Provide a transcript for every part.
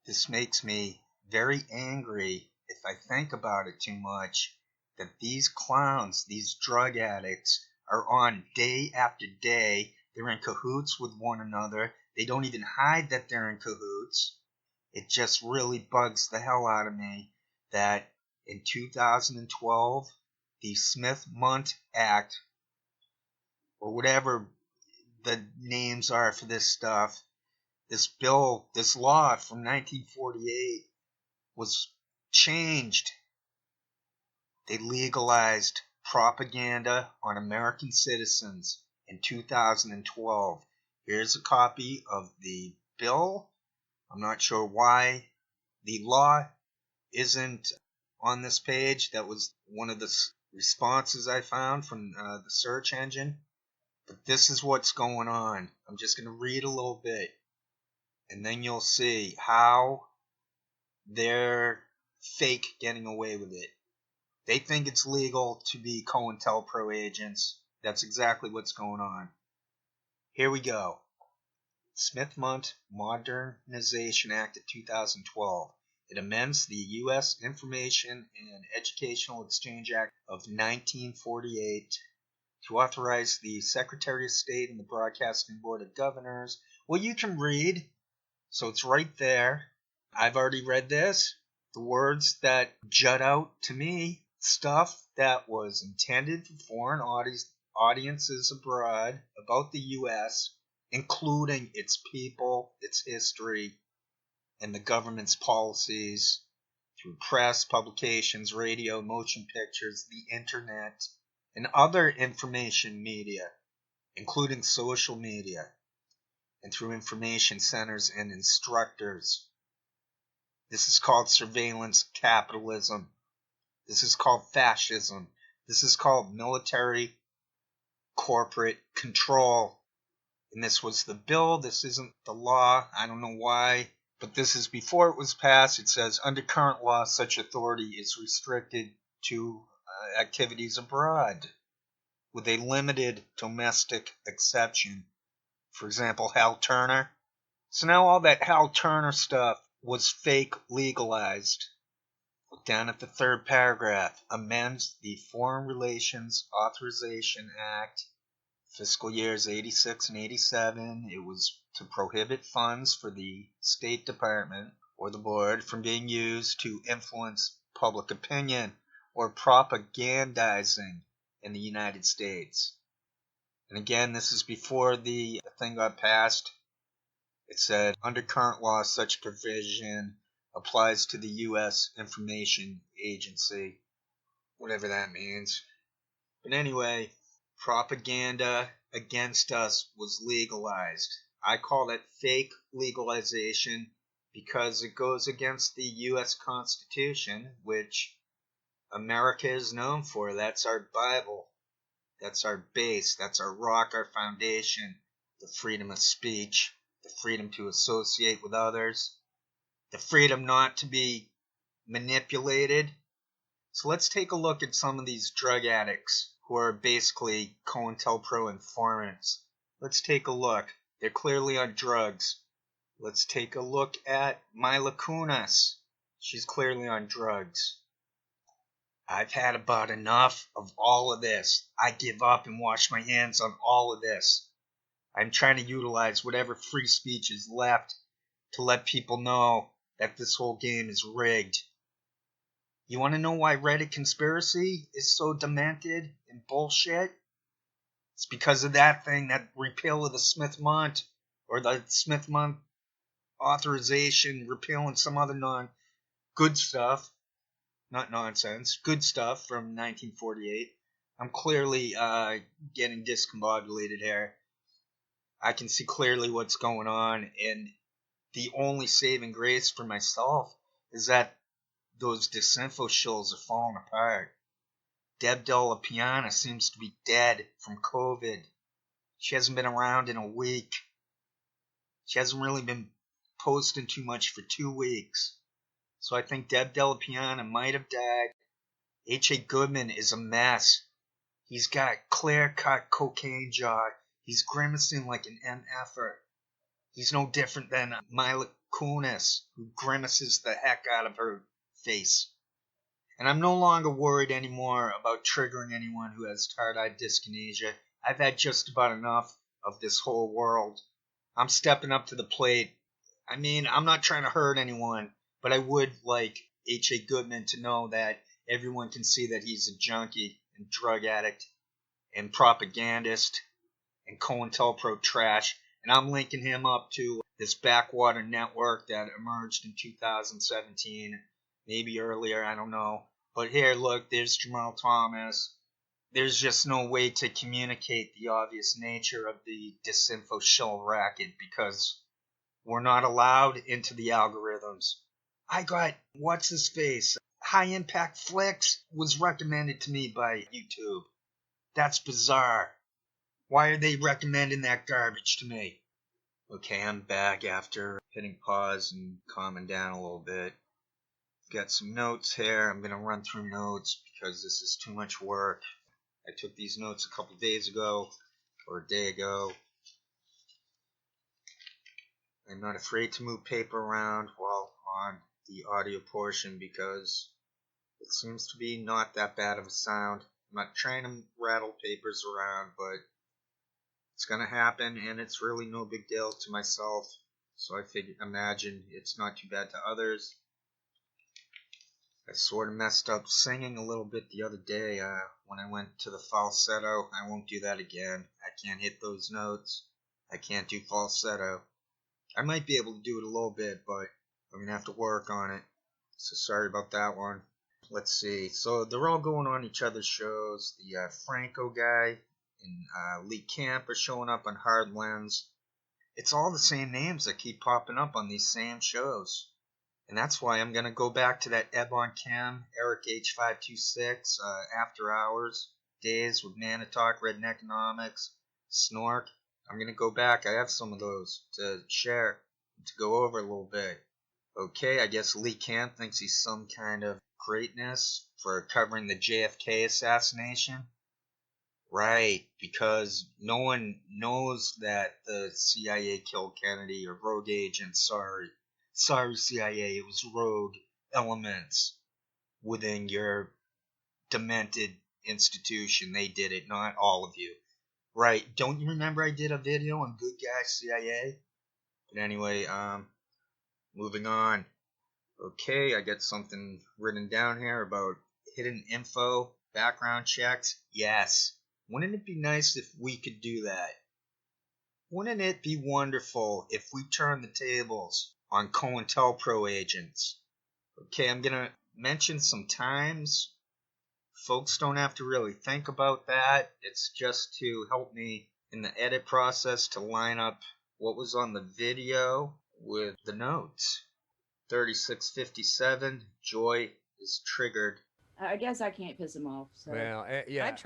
This makes me very angry if I think about it too much, that these clowns, these drug addicts, are on day after day. They're in cahoots with one another. They don't even hide that they're in cahoots. It just really bugs the hell out of me that in 2012, the Smith-Mundt Act, or whatever the names are for this stuff, this bill, this law from 1948 was changed. They legalized propaganda on American citizens in 2012. Here's a copy of the bill. I'm not sure why the law isn't on this page. That was one of the responses I found from the search engine. But this is what's going on. I'm just going to read a little bit, and then you'll see how they're fake getting away with it. They think it's legal to be COINTELPRO agents. That's exactly what's going on. Here we go. Smith-Mundt Modernization Act of 2012. It amends the U.S. Information and Educational Exchange Act of 1948 to authorize the Secretary of State and the Broadcasting Board of Governors. Well, you can read, so it's right there. I've already read this. The words that jut out to me, stuff that was intended for foreign audiences abroad about the U.S., including its people, its history, and the government's policies through press, publications, radio, motion pictures, the internet, and other information media, including social media, and through information centers and instructors. This is called surveillance capitalism. This is called fascism. This is called military corporate control. And this was the bill. This isn't the law. I don't know why. But this is before it was passed. It says, under current law, such authority is restricted to activities abroad with a limited domestic exception. For example, Hal Turner. So now all that Hal Turner stuff was fake legalized. Look down at the third paragraph. Amends the Foreign Relations Authorization Act, fiscal years 86 and 87. It was to prohibit funds for the State Department or the board from being used to influence public opinion or propagandizing in the United States. And again, this is before the thing got passed. It said, under current law, such provision applies to the U.S. Information Agency, whatever that means. But anyway, propaganda against us was legalized. I call it fake legalization because it goes against the U.S. Constitution, which America is known for. That's our Bible. That's our base. That's our rock, our foundation. The freedom of speech, the freedom to associate with others, the freedom not to be manipulated. So let's take a look at some of these drug addicts who are basically COINTELPRO informants. Let's take a look. They're clearly on drugs. Let's take a look at Mila Kunis. She's clearly on drugs. I've had about enough of all of this. I give up and wash my hands on all of this. I'm trying to utilize whatever free speech is left to let people know that this whole game is rigged. You want to know why Reddit conspiracy is so demented and bullshit? It's because of that thing, that repeal of the Smith-Mundt, or the Smith-Mundt authorization, repealing some other good stuff, not nonsense, good stuff from 1948. I'm clearly getting discombobulated here. I can see clearly what's going on, and the only saving grace for myself is that those disinfo shows are falling apart. Deb Della Piana seems to be dead from COVID. She hasn't been around in a week. She hasn't really been posting too much for 2 weeks. So I think Deb Della Piana might have died. H.A. Goodman is a mess. He's got clear-cut cocaine jaw. He's grimacing like an MFer. He's no different than Mila coolness who grimaces the heck out of her face. And I'm no longer worried anymore about triggering anyone who has tardive dyskinesia. I've had just about enough of this whole world. I'm stepping up to the plate. I mean, I'm not trying to hurt anyone, but I would like H.A. Goodman to know that everyone can see that he's a junkie and drug addict and propagandist and COINTELPRO trash. And I'm linking him up to this backwater network that emerged in 2017, maybe earlier, I don't know. But here, look, there's Jamal Thomas. There's just no way to communicate the obvious nature of the disinfo shill racket because we're not allowed into the algorithms. I got, what's his face? High Impact Flicks was recommended to me by YouTube. That's bizarre. Why are they recommending that garbage to me? Okay, I'm back after hitting pause and calming down a little bit. Got some notes here. I'm going to run through notes because this is too much work. I took these notes a couple days ago, or a day ago. I'm not afraid to move paper around while on the audio portion because it seems to be not that bad of a sound. I'm not trying to rattle papers around, but it's going to happen, and it's really no big deal to myself. So I imagine it's not too bad to others. I sort of messed up singing a little bit the other day when I went to the falsetto. I won't do that again. I can't hit those notes. I can't do falsetto. I might be able to do it a little bit, but I'm going to have to work on it. So sorry about that one. Let's see. So they're all going on each other's shows. The Franco guy and Lee Camp are showing up on Hard Lens. It's all the same names that keep popping up on these same shows. And that's why I'm going to go back to that Ebon Chem, Eric H526, After Hours, Days with Manitalk, Redneckonomics, Snork. I'm going to go back. I have some of those to share, to go over a little bit. Okay, I guess Lee Camp thinks he's some kind of greatness for covering the JFK assassination. Right, because no one knows that the CIA killed Kennedy or rogue agents, sorry. Sorry, CIA, it was rogue elements within your demented institution. They did it, not all of you. Right, don't you remember I did a video on Good Guy CIA? But anyway, moving on. Okay, I got something written down here about hidden info, background checks. Yes. Wouldn't it be nice if we could do that? Wouldn't it be wonderful if we turned the tables on COINTELPRO agents? Okay, I'm going to mention some times. Folks don't have to really think about that. It's just to help me in the edit process to line up what was on the video with the notes. 3657, Joy is triggered. I guess I can't piss him off. So. Well, yeah. I'm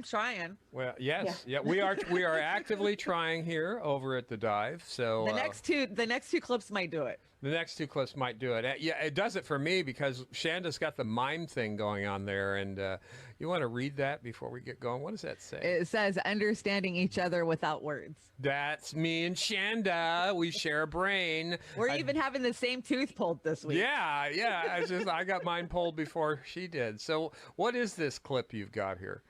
trying. Well, yes, yeah. We are actively trying here over at the Dive. So the next two clips might do it. The next two clips might do it. Yeah, it does it for me because Shanda's got the mime thing going on there. And you want to read that before we get going? What does that say? It says understanding each other without words. That's me and Shanda. We share a brain. We're even having the same tooth pulled this week. Yeah. I got mine pulled before she did. So what is this clip you've got here?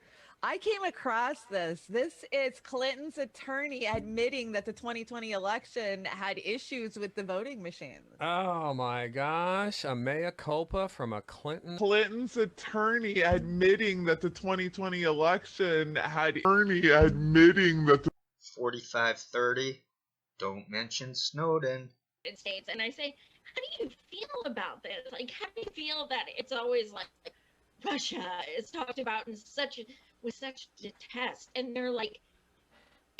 I came across this. This is Clinton's attorney admitting that the 2020 election had issues with the voting machines. Oh my gosh, a mea culpa from a Clinton. Clinton's attorney admitting that the 2020 election had 4530. Don't mention Snowden. States, and I say, how do you feel about this? Like, how do you feel that it's always like Russia is talked about in with such detest, and they're like,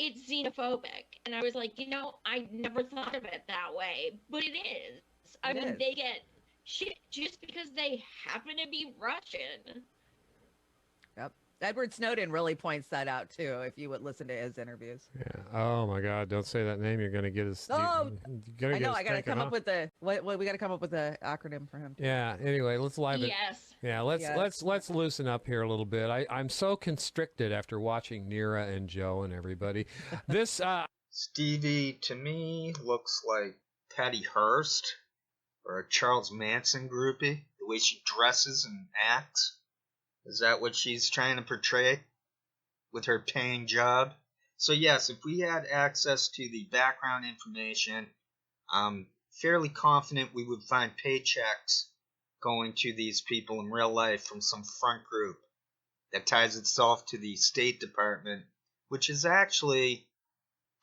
it's xenophobic. And I was like, I never thought of it that way, but it is. I mean, they get shit just because they happen to be Russian. Yep. Edward Snowden really points that out too, if you would listen to his interviews. Yeah. Oh my God! Don't say that name. You're going to get us. Oh, I know. I got to come up with the what? We got to come up with the acronym for him. Yeah. Anyway, let's live it. Yes. Yeah. Let's loosen up here a little bit. I'm so constricted after watching Nira and Joe and everybody. This Stevie to me looks like Patty Hearst or a Charles Manson groupie? The way she dresses and acts? Is that what she's trying to portray with her paying job? So yes, if we had access to the background information, I'm fairly confident we would find paychecks going to these people in real life from some front group that ties itself to the State Department, which is actually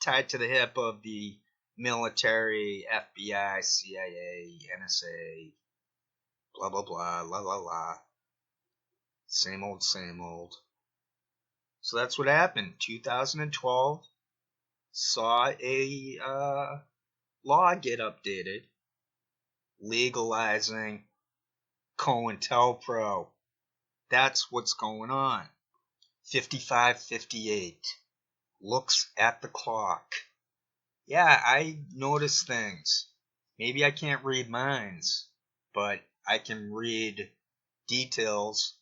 tied to the hip of the military, FBI, CIA, NSA, blah, blah, blah, la, la, la. Same old, same old. So that's what happened. 2012 saw a law get updated legalizing COINTELPRO. That's what's going on. 55:58. Looks at the clock. Yeah, I notice things. Maybe I can't read minds, but I can read details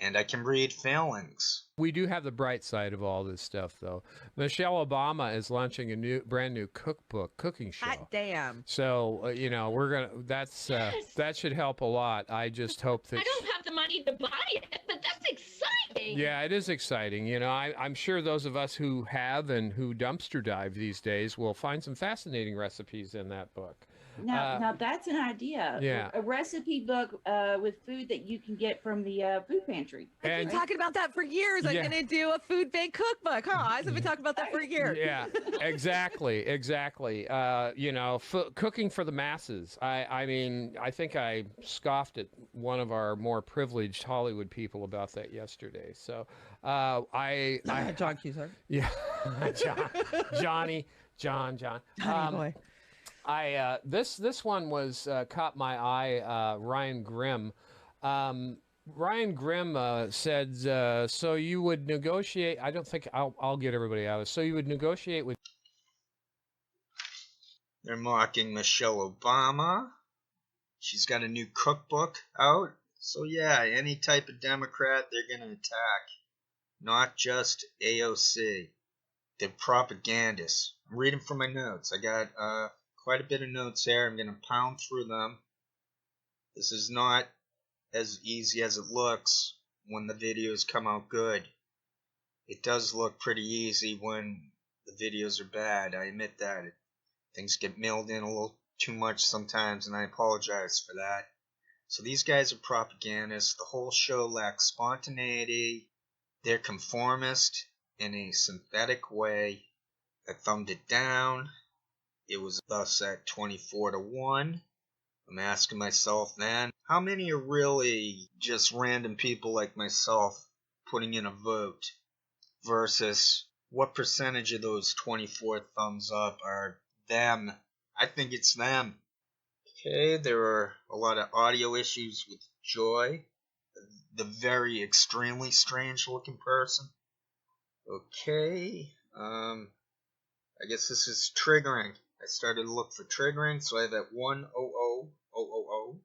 and I can read feelings. We do have the bright side of all this stuff, though. Michelle Obama is launching a brand new cooking show. Hot damn. So you know, that should help a lot. I just hope that I don't have the money to buy it, but that's exciting. Yeah, it is exciting. You know, I'm sure those of us who have and who dumpster dive these days will find some fascinating recipes in that book. Now that's an idea. Yeah. A recipe book with food that you can get from the food pantry. I've been talking about that for years. I'm going to do a food bank cookbook. Huh? I've been talking about that for years. Yeah, exactly. You know, cooking for the masses. I mean, I think I scoffed at one of our more privileged Hollywood people about that yesterday. So John Cusack. Yeah, John. Honey boy. This one was caught my eye. Ryan Grimm. Ryan Grimm said, so you would negotiate. I don't think I'll get everybody out of it. So you would negotiate with. They're mocking Michelle Obama. She's got a new cookbook out. So yeah, any type of Democrat they're going to attack. Not just AOC. They're propagandists. I'm reading from my notes. I got quite a bit of notes here. I'm going to pound through them. This is not as easy as it looks when the videos come out good. It does look pretty easy when the videos are bad. I admit that. Things get mailed in a little too much sometimes, and I apologize for that. So these guys are propagandists. The whole show lacks spontaneity. They're conformist in a synthetic way. I thumbed it down. It was thus at 24-1. I'm asking myself then, how many are really just random people like myself putting in a vote versus what percentage of those 24 thumbs up are them? I think it's them. Okay, there are a lot of audio issues with Joy, the very extremely strange looking person. Okay, I guess this is triggering. I started to look for triggering, so I have at 100000,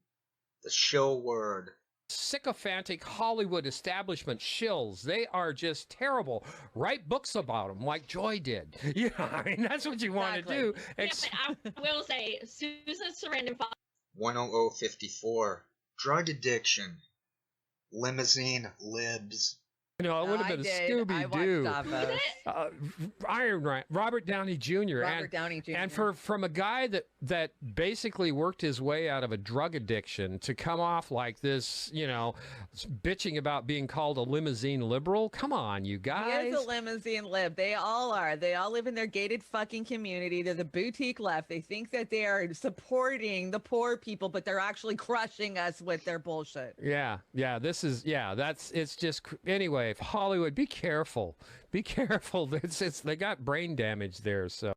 the shill word. Sycophantic Hollywood establishment shills. They are just terrible. Write books about them like Joy did. Yeah, I mean, that's what you want to do. Yeah, but I will say, Susan Sarandon. 10054. Drug addiction. Limousine libs. No, it would have been Scooby-Doo. Iron Man, Robert Downey Jr. And from a guy that basically worked his way out of a drug addiction to come off like this, you know, bitching about being called a limousine liberal. Come on, you guys. He is a limousine lib. They all are. They all live in their gated fucking community. They're the boutique left. They think that they are supporting the poor people, but they're actually crushing us with their bullshit. Yeah. It's just, anyway, Hollywood, be careful. Be careful. They got brain damage there, so.